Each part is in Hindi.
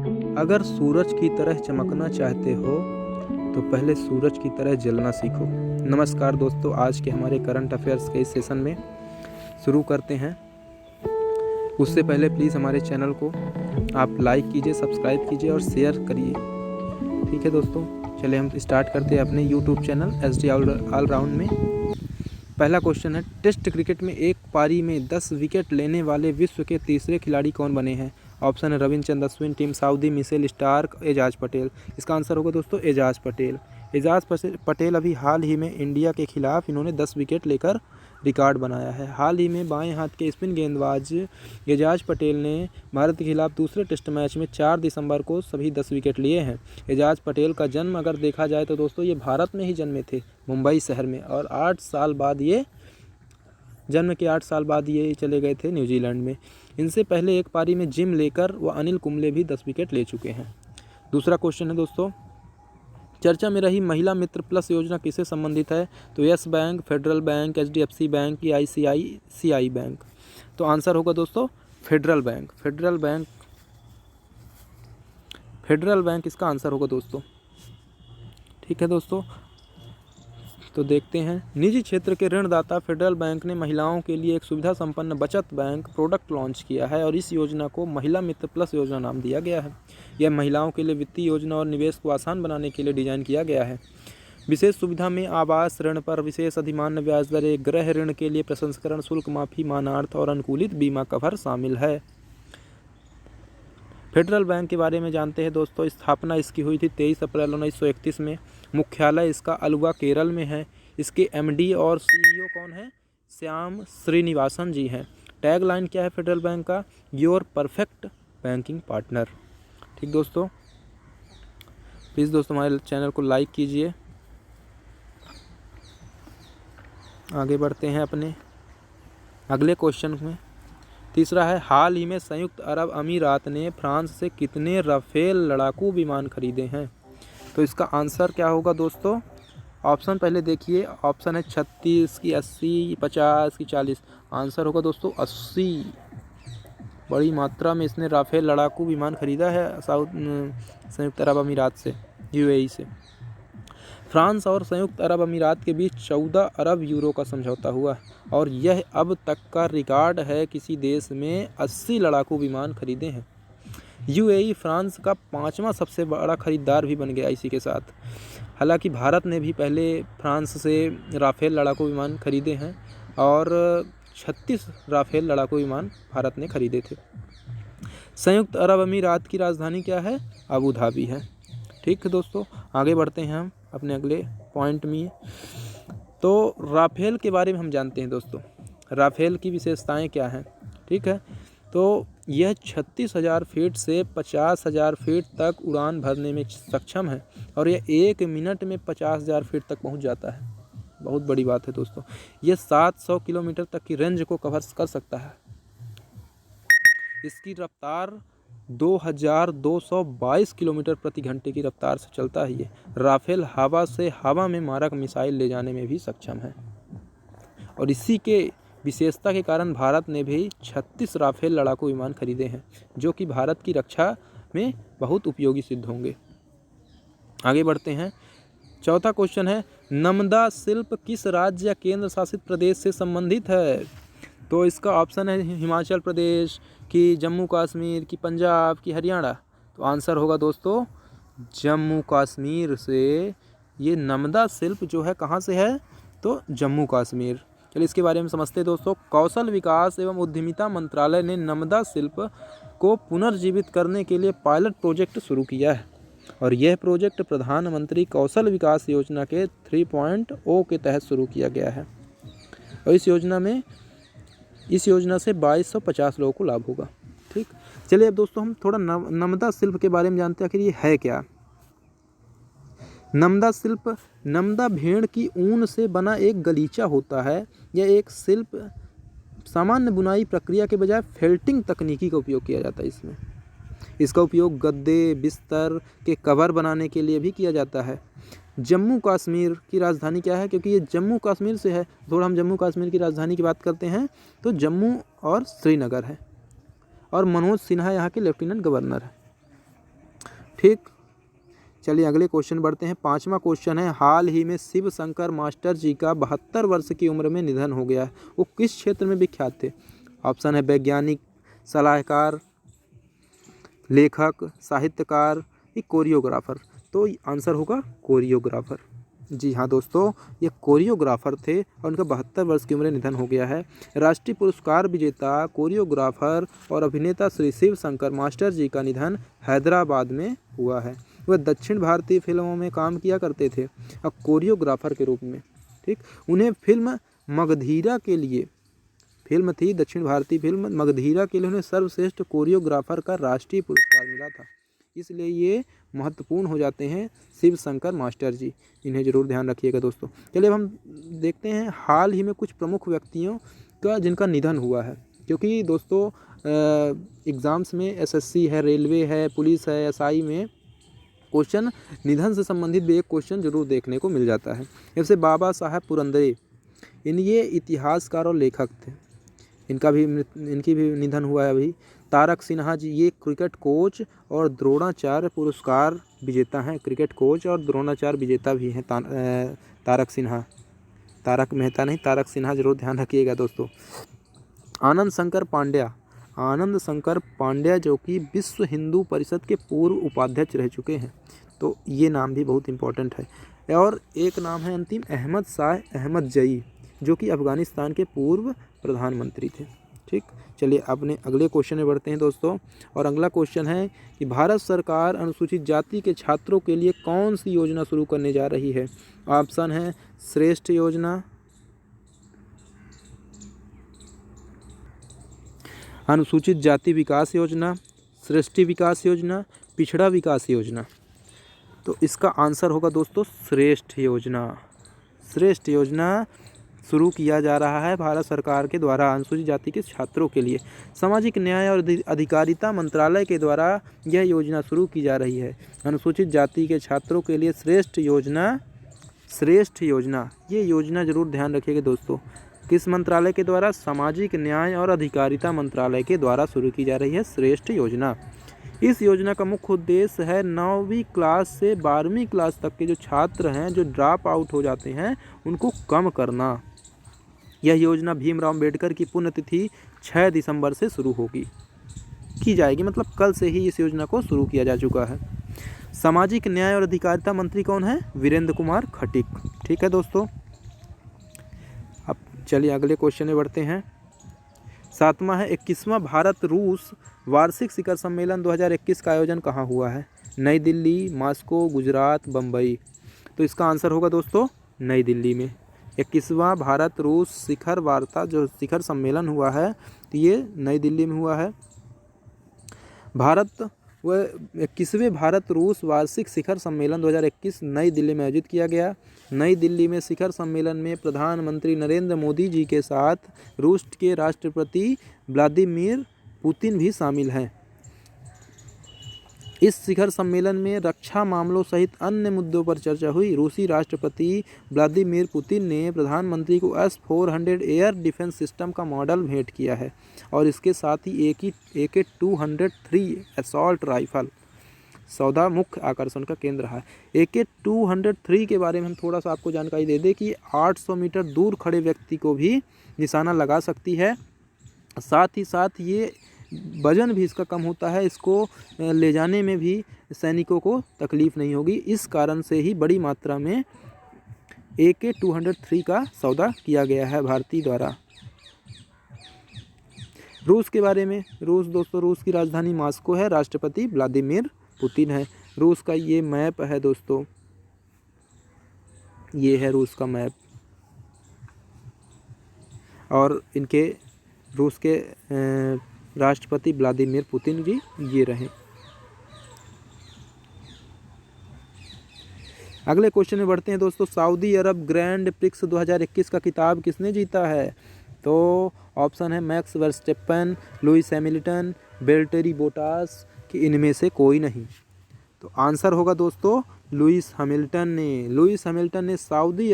अगर सूरज की तरह चमकना चाहते हो तो पहले सूरज की तरह जलना सीखो। नमस्कार दोस्तों, आज के हमारे करंट अफेयर्स के इस सेशन में शुरू करते हैं। उससे पहले प्लीज़ हमारे चैनल को आप लाइक कीजिए, सब्सक्राइब कीजिए और शेयर करिए। ठीक है दोस्तों, चलिए हम स्टार्ट करते हैं अपने यूट्यूब चैनल SD ऑलराउंड में। पहला क्वेश्चन है, टेस्ट क्रिकेट में एक पारी में 10 विकेट लेने वाले विश्व के तीसरे खिलाड़ी कौन बने हैं? ऑप्शन है Ravichandran Ashwin, Tim Southee, Mitchell Starc, Ajaz Patel. इसका आंसर होगा दोस्तों एजाज पटेल। एजाज पटेल अभी हाल ही में इंडिया के खिलाफ इन्होंने 10 विकेट लेकर रिकॉर्ड बनाया है। हाल ही में बाएं हाथ के स्पिन गेंदबाज एजाज पटेल ने भारत के खिलाफ दूसरे टेस्ट मैच में 4 दिसंबर को सभी 10 विकेट लिए हैं। एजाज पटेल का जन्म अगर देखा जाए तो दोस्तों ये भारत में ही जन्मे थे, मुंबई शहर में, और 8 साल बाद ये जन्म के 8 साल बाद ये चले गए थे न्यूजीलैंड में। इनसे पहले एक पारी में जिम लेकर व अनिल कुंबले भी 10 विकेट ले चुके हैं। दूसरा क्वेश्चन है दोस्तों, चर्चा में रही महिला मित्र प्लस योजना किससे संबंधित है? तो yes bank, federal bank, HDFC bank या ICICI बैंक। तो आंसर होगा दोस्तों फेडरल बैंक। फेडरल बैंक इसका आंसर होगा दोस्तों। ठीक है दोस्तों, तो देखते हैं। निजी क्षेत्र के ऋणदाता फेडरल बैंक ने महिलाओं के लिए एक सुविधा संपन्न बचत बैंक प्रोडक्ट लॉन्च किया है और इस योजना को महिला मित्र प्लस योजना नाम दिया गया है। यह महिलाओं के लिए वित्तीय योजना और निवेश को आसान बनाने के लिए डिजाइन किया गया है। विशेष सुविधा में आवास ऋण पर विशेष अधिमान्य ब्याज दरें, गृह ऋण के लिए प्रसंस्करण शुल्क माफी, मानार्थ और अनुकूलित बीमा कवर शामिल है। फेडरल बैंक के बारे में जानते हैं दोस्तों। स्थापना इसकी हुई थी 23 अप्रैल 1931 में। मुख्यालय इसका अलुवा केरल में है। इसके MD और CEO कौन है? श्याम श्रीनिवासन जी हैं। टैग लाइन क्या है फेडरल बैंक का? Your perfect banking partner. ठीक दोस्तों, प्लीज़ दोस्तों हमारे चैनल को लाइक कीजिए। आगे बढ़ते हैं अपने अगले क्वेश्चन में। तीसरा है, हाल ही में संयुक्त अरब अमीरात ने फ्रांस से कितने राफेल लड़ाकू विमान खरीदे हैं? तो इसका आंसर क्या होगा दोस्तों? ऑप्शन पहले देखिए। ऑप्शन है 36 की 80, 50 की 40। आंसर होगा दोस्तों 80। बड़ी मात्रा में इसने राफेल लड़ाकू विमान खरीदा है संयुक्त अरब अमीरात से, UAE से। फ्रांस और संयुक्त अरब अमीरात के बीच 14 अरब यूरो का समझौता हुआ और यह अब तक का रिकॉर्ड है किसी देश में 80 लड़ाकू विमान खरीदे हैं। UAE फ्रांस का 5वां सबसे बड़ा खरीदार भी बन गया इसी के साथ। हालांकि भारत ने भी पहले फ्रांस से राफेल लड़ाकू विमान खरीदे हैं और 36 राफेल लड़ाकू विमान भारत ने खरीदे थे। संयुक्त अरब अमीरात की राजधानी क्या है? अबू धाबी है। ठीक है दोस्तों, आगे बढ़ते हैं हम अपने अगले पॉइंट में। तो राफेल के बारे में हम जानते हैं दोस्तों। राफेल की विशेषताएं क्या हैं? ठीक है, तो यह 36,000 फीट से 50,000 फीट तक उड़ान भरने में सक्षम है और यह 1 मिनट में 50,000 फीट तक पहुंच जाता है। बहुत बड़ी बात है दोस्तों। यह 700 किलोमीटर तक की रेंज को कवर कर सकता है। इसकी रफ्तार 2222 किलोमीटर प्रति घंटे की रफ्तार से चलता है। ये राफेल हवा से हवा में मारक मिसाइल ले जाने में भी सक्षम है और इसी के विशेषता के कारण भारत ने भी 36 राफेल लड़ाकू विमान खरीदे हैं जो कि भारत की रक्षा में बहुत उपयोगी सिद्ध होंगे। आगे बढ़ते हैं। चौथा क्वेश्चन है, नमदा शिल्प किस राज्य या केंद्र शासित प्रदेश से संबंधित है? तो इसका ऑप्शन है हिमाचल प्रदेश की, जम्मू कश्मीर की, पंजाब की, हरियाणा। तो आंसर होगा दोस्तों जम्मू कश्मीर से। ये नमदा शिल्प जो है कहाँ से है? तो जम्मू कश्मीर। चलिए इसके बारे में समझते हैं दोस्तों। कौशल विकास एवं उद्यमिता मंत्रालय ने नमदा शिल्प को पुनर्जीवित करने के लिए पायलट प्रोजेक्ट शुरू किया है और यह प्रोजेक्ट प्रधानमंत्री कौशल विकास योजना के 3.0 के तहत शुरू किया गया है और इस योजना से 2250 लोगों को लाभ होगा। ठीक, चलिए अब दोस्तों हम थोड़ा नमदा शिल्प के बारे में जानते हैं, आखिर ये है क्या। नमदा शिल्प नमदा भेड़ की ऊन से बना एक गलीचा होता है। यह एक शिल्प सामान्य बुनाई प्रक्रिया के बजाय फेल्टिंग तकनीकी का उपयोग किया जाता है। इसका उपयोग गद्दे, बिस्तर के कवर बनाने के लिए भी किया जाता है। जम्मू कश्मीर की राजधानी क्या है? क्योंकि ये जम्मू कश्मीर से है, थोड़ा हम जम्मू कश्मीर की राजधानी की बात करते हैं तो जम्मू और श्रीनगर है और मनोज सिन्हा यहाँ के लेफ्टिनेंट गवर्नर है। ठीक, चलिए अगले क्वेश्चन बढ़ते हैं। 5वां क्वेश्चन है, हाल ही में शिव शंकर मास्टर जी का 72 वर्ष की उम्र में निधन हो गया है। वो किस क्षेत्र में विख्यात थे? ऑप्शन है वैज्ञानिक, सलाहकार, लेखक, साहित्यकार, या कोरियोग्राफर। तो आंसर होगा कोरियोग्राफर। जी हाँ दोस्तों, ये कोरियोग्राफर थे और उनका 72 वर्ष की उम्र में निधन हो गया है। राष्ट्रीय पुरस्कार विजेता कोरियोग्राफर और अभिनेता श्री शिव शंकर मास्टर जी का निधन हैदराबाद में हुआ है। वह दक्षिण भारतीय फिल्मों में काम किया करते थे और कोरियोग्राफर के रूप में। ठीक, उन्हें फिल्म मगधीरा के लिए, फिल्म थी दक्षिण भारतीय फिल्म मगधीरा के लिए, उन्हें सर्वश्रेष्ठ कोरियोग्राफर का राष्ट्रीय पुरस्कार मिला था। इसलिए ये महत्वपूर्ण हो जाते हैं शिव शंकर मास्टर जी, इन्हें जरूर ध्यान रखिएगा दोस्तों। चलिए अब हम देखते हैं हाल ही में कुछ प्रमुख व्यक्तियों का जिनका निधन हुआ है, क्योंकि दोस्तों एग्ज़ाम्स में एसएससी है, रेलवे है, पुलिस है, एसआई में क्वेश्चन निधन से संबंधित भी एक क्वेश्चन जरूर देखने को मिल जाता है। जैसे बाबा साहब पुरंदरे, ये इतिहासकार और लेखक थे, इनकी भी निधन हुआ है अभी। तारक सिन्हा जी, ये क्रिकेट कोच और द्रोणाचार्य पुरस्कार विजेता हैं, क्रिकेट कोच और द्रोणाचार्य विजेता भी हैं तारक सिन्हा, तारक मेहता नहीं, तारक सिन्हा, जरूर ध्यान रखिएगा दोस्तों। आनंद शंकर पांड्या जो कि विश्व हिंदू परिषद के पूर्व उपाध्यक्ष रह चुके हैं, तो ये नाम भी बहुत इंपॉर्टेंट है। और एक नाम है अंतिम, अहमद शाह अहमद जई, जो कि अफगानिस्तान के पूर्व प्रधानमंत्री थे। ठीक, चलिए अपने अगले क्वेश्चन में बढ़ते हैं दोस्तों। और अगला क्वेश्चन है कि भारत सरकार अनुसूचित जाति के छात्रों के लिए कौन सी योजना शुरू करने जा रही है? ऑप्शन है श्रेष्ठ योजना, अनुसूचित जाति विकास योजना, सृष्टि विकास योजना, पिछड़ा विकास योजना। तो इसका आंसर होगा दोस्तों श्रेष्ठ योजना। श्रेष्ठ योजना शुरू किया जा रहा है भारत सरकार के द्वारा अनुसूचित जाति के छात्रों के लिए। सामाजिक न्याय और अधिकारिता मंत्रालय के द्वारा यह योजना शुरू की जा रही है। अनुसूचित जाति के छात्रों के लिए श्रेष्ठ योजना, ये योजना जरूर ध्यान रखिएगा दोस्तों। किस मंत्रालय के द्वारा? सामाजिक न्याय और अधिकारिता मंत्रालय के द्वारा शुरू की जा रही है श्रेष्ठ योजना। इस योजना का मुख्य उद्देश्य है 9वीं क्लास से 12वीं क्लास तक के जो छात्र हैं, जो ड्रॉप आउट हो जाते हैं, उनको कम करना। यह योजना भीमराव अम्बेडकर की पुण्यतिथि 6 दिसंबर से शुरू की जाएगी, मतलब कल से ही इस योजना को शुरू किया जा चुका है। सामाजिक न्याय और अधिकारिता मंत्री कौन है? वीरेंद्र कुमार खटीक। ठीक है दोस्तों, अब चलिए अगले क्वेश्चन में बढ़ते हैं। 7वां है, 21वां भारत रूस वार्षिक शिखर सम्मेलन 2021 का आयोजन कहाँ हुआ है? नई दिल्ली, मॉस्को, गुजरात, बम्बई। तो इसका आंसर होगा दोस्तों नई दिल्ली में। 21वां भारत रूस शिखर वार्ता जो शिखर सम्मेलन हुआ है, तो ये नई दिल्ली में हुआ है। 21वें भारत रूस वार्षिक शिखर सम्मेलन 2021 नई दिल्ली में आयोजित किया गया। नई दिल्ली में शिखर सम्मेलन में प्रधानमंत्री नरेंद्र मोदी जी के साथ रूस के राष्ट्रपति व्लादिमीर पुतिन भी शामिल हैं। इस शिखर सम्मेलन में रक्षा मामलों सहित अन्य मुद्दों पर चर्चा हुई। रूसी राष्ट्रपति व्लादिमीर पुतिन ने प्रधानमंत्री को S-400 एयर डिफेंस सिस्टम का मॉडल भेंट किया है और इसके साथ ही AK-203 असॉल्ट राइफल सौदा मुख्य आकर्षण का केंद्र रहा है। AK-203 के बारे में हम थोड़ा सा आपको जानकारी दे दें कि 800 मीटर दूर खड़े व्यक्ति को भी निशाना लगा सकती है। साथ ही साथ ये वजन भी इसका कम होता है, इसको ले जाने में भी सैनिकों को तकलीफ़ नहीं होगी। इस कारण से ही बड़ी मात्रा में AK-203 का सौदा किया गया है भारतीय द्वारा। रूस के बारे में, रूस की राजधानी मॉस्को है, राष्ट्रपति व्लादिमीर पुतिन है। रूस का ये मैप है दोस्तों, ये है रूस का मैप और इनके रूस के राष्ट्रपति व्लादिमीर पुतिन जी ये रहे। अगले क्वेश्चन में बढ़ते हैं दोस्तों। सऊदी अरब ग्रैंड प्रिक्स 2021 का खिताब किसने जीता है? तो ऑप्शन है Max Verstappen, Lewis Hamilton, Valtteri Bottas कि इनमें से कोई नहीं। तो आंसर होगा दोस्तों लुइस हैमिल्टन ने सऊदी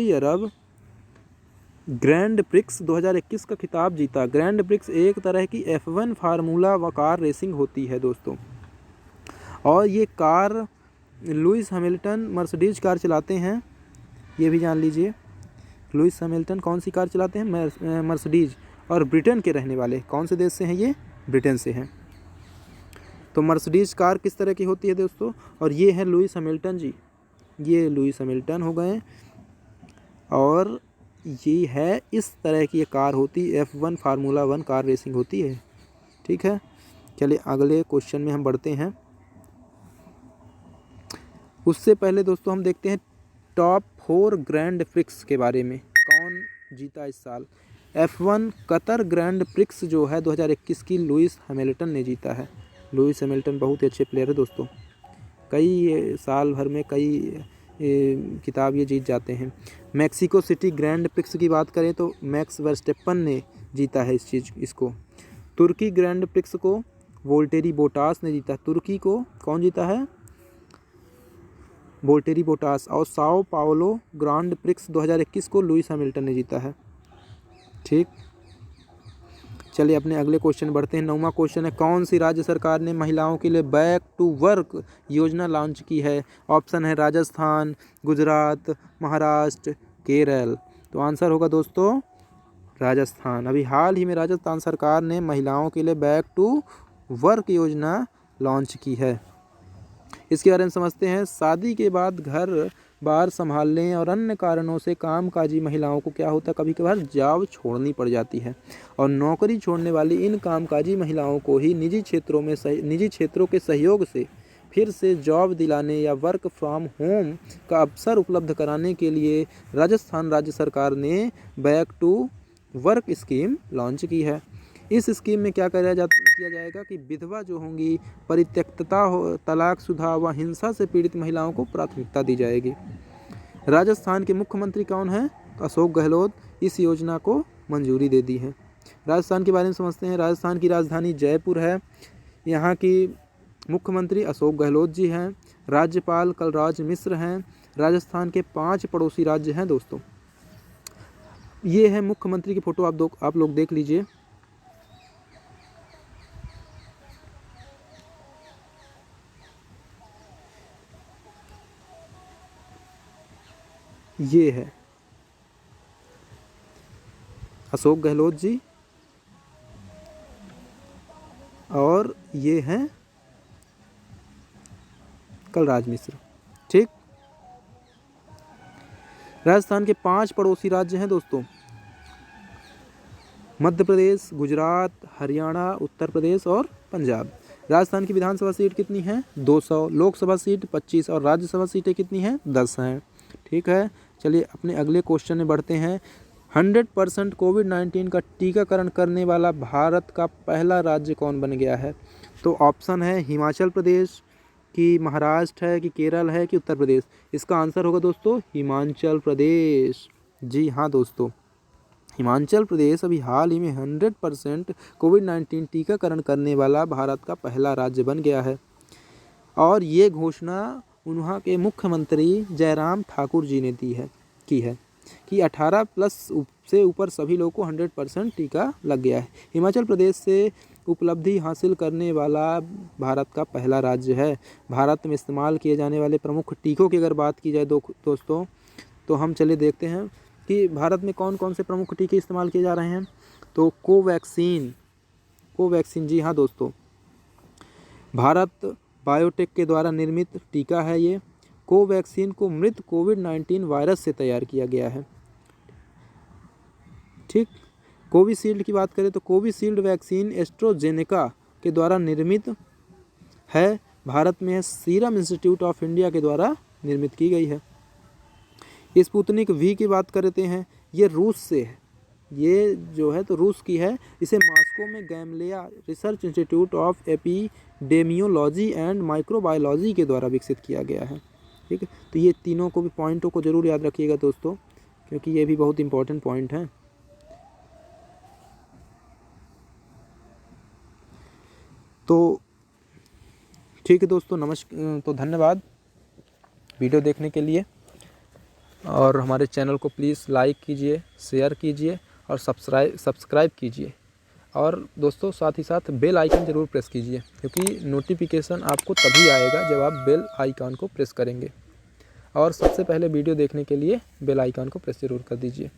अरब ग्रैंड प्रिक्स 2021 का खिताब जीता। ग्रैंड प्रिक्स एक तरह की F1 फार्मूला व कार रेसिंग होती है दोस्तों, और ये car Lewis Hamilton Mercedes car चलाते हैं, ये भी जान लीजिए। लुइस हैमिल्टन कौन सी कार चलाते हैं? मर्सिडीज, और ब्रिटेन के रहने वाले। कौन से देश से हैं ये? ब्रिटेन से हैं। तो मर्सिडीज कार किस तरह की होती है दोस्तों? और ये है लुइस हैमिल्टन जी, ये लुइस हैमिल्टन हो गए, और ये है इस तरह की ये कार होती है, F1 फार्मूला 1 कार रेसिंग होती है। ठीक है, चलिए अगले क्वेश्चन में हम बढ़ते हैं। उससे पहले दोस्तों हम देखते हैं टॉप 4 ग्रैंड प्रिक्स के बारे में, कौन जीता इस साल। F1 कतर ग्रैंड प्रिक्स जो है 2021 की लुइस हैमिल्टन ने जीता है। लुइस हैमिल्टन बहुत ही अच्छे प्लेयर है दोस्तों, कई साल भर में कई खिताब ये जीत जाते हैं। मैक्सिको सिटी ग्रैंड प्रिक्स की बात करें तो मैक्स वर्स्टेपन ने जीता है इसको। तुर्की ग्रैंड प्रिक्स को वोल्टेरी बोटास ने जीता। तुर्की को कौन जीता है? Valtteri Bottas. और साओ पाओलो ग्रैंड प्रिक्स 2021 को लुइस हैमिल्टन ने जीता है। ठीक, चलिए अपने अगले क्वेश्चन बढ़ते हैं। 9वां क्वेश्चन है, कौन सी राज्य सरकार ने महिलाओं के लिए बैक टू वर्क योजना लॉन्च की है? ऑप्शन है राजस्थान, गुजरात, महाराष्ट्र, केरल। तो आंसर होगा दोस्तों राजस्थान। अभी हाल ही में राजस्थान सरकार ने महिलाओं के लिए बैक टू वर्क योजना लॉन्च की है। इसके बारे में समझते हैं। शादी के बाद घर बार संभालने और अन्य कारणों से कामकाजी महिलाओं को क्या होता है, कभी कभार जॉब छोड़नी पड़ जाती है, और नौकरी छोड़ने वाली इन कामकाजी महिलाओं को ही निजी क्षेत्रों के सहयोग से फिर से जॉब दिलाने या वर्क फ्रॉम होम का अवसर उपलब्ध कराने के लिए राजस्थान राज्य सरकार ने back to work scheme launch की है। इस स्कीम में क्या किया जाएगा कि विधवा जो होंगी, परित्यक्तता हो, तलाकशुदा व हिंसा से पीड़ित महिलाओं को प्राथमिकता दी जाएगी। राजस्थान के मुख्यमंत्री कौन हैं? तो अशोक गहलोत इस योजना को मंजूरी दे दी है। राजस्थान के बारे में समझते हैं। राजस्थान की राजधानी जयपुर है। यहाँ की मुख्यमंत्री अशोक गहलोत जी हैं। राज्यपाल कलराज मिश्र हैं। राजस्थान के 5 पड़ोसी राज्य हैं दोस्तों। ये है मुख्यमंत्री की फ़ोटो, आप लोग देख लीजिए। ये है अशोक गहलोत जी, और ये हैं कलराज मिश्र। ठीक, राजस्थान के 5 पड़ोसी राज्य हैं दोस्तों, मध्य प्रदेश, गुजरात, हरियाणा, उत्तर प्रदेश और पंजाब। राजस्थान की विधानसभा सीट कितनी है? 200। लोकसभा सीट 25 और राज्यसभा सीटें कितनी हैं? 10 हैं। ठीक है, चलिए अपने अगले क्वेश्चन में बढ़ते हैं। 100% कोविड-19 का टीकाकरण करने वाला भारत का पहला राज्य कौन बन गया है? तो ऑप्शन है हिमाचल प्रदेश, कि महाराष्ट्र है, कि केरल है, कि उत्तर प्रदेश। इसका आंसर होगा दोस्तों हिमाचल प्रदेश। जी हाँ दोस्तों, हिमाचल प्रदेश अभी हाल ही में 100% कोविड-19 टीकाकरण करने वाला भारत का पहला राज्य बन गया है। और ये घोषणा वहाँ के मुख्यमंत्री जयराम ठाकुर जी ने की है कि 18+ से ऊपर सभी लोगों को 100% टीका लग गया है। हिमाचल प्रदेश से उपलब्धि हासिल करने वाला भारत का पहला राज्य है। भारत में इस्तेमाल किए जाने वाले प्रमुख टीकों की अगर बात की जाए दोस्तों, तो हम चले देखते हैं कि भारत में कौन कौन से प्रमुख टीके इस्तेमाल किए जा रहे हैं। तो कोवैक्सीन, जी हाँ दोस्तों, भारत बायोटेक के द्वारा निर्मित टीका है ये। कोवैक्सीन को मृत कोविड-19 वायरस से तैयार किया गया है। ठीक, कोविशील्ड की बात करें तो कोविशील्ड वैक्सीन एस्ट्राजेनेका के द्वारा निर्मित है, भारत में सीरम इंस्टीट्यूट ऑफ इंडिया के द्वारा निर्मित की गई है। स्पुतनिक वी की बात करते हैं, ये रूस से है, ये जो है तो रूस की है। इसे मॉस्को में Gamaleya research institute of epidemiology and microbiology के द्वारा विकसित किया गया है। ठीक है, तो ये तीनों को भी पॉइंटों को ज़रूर याद रखिएगा दोस्तों, क्योंकि ये भी बहुत इंपॉर्टेंट पॉइंट हैं। तो ठीक है दोस्तों, तो धन्यवाद वीडियो देखने के लिए। और हमारे चैनल को प्लीज़ लाइक कीजिए, शेयर कीजिए और सब्सक्राइब कीजिए। और दोस्तों साथ ही साथ बेल आइकन ज़रूर प्रेस कीजिए, क्योंकि नोटिफिकेशन आपको तभी आएगा जब आप बेल आइकन को प्रेस करेंगे। और सबसे पहले वीडियो देखने के लिए बेल आइकन को प्रेस ज़रूर कर दीजिए।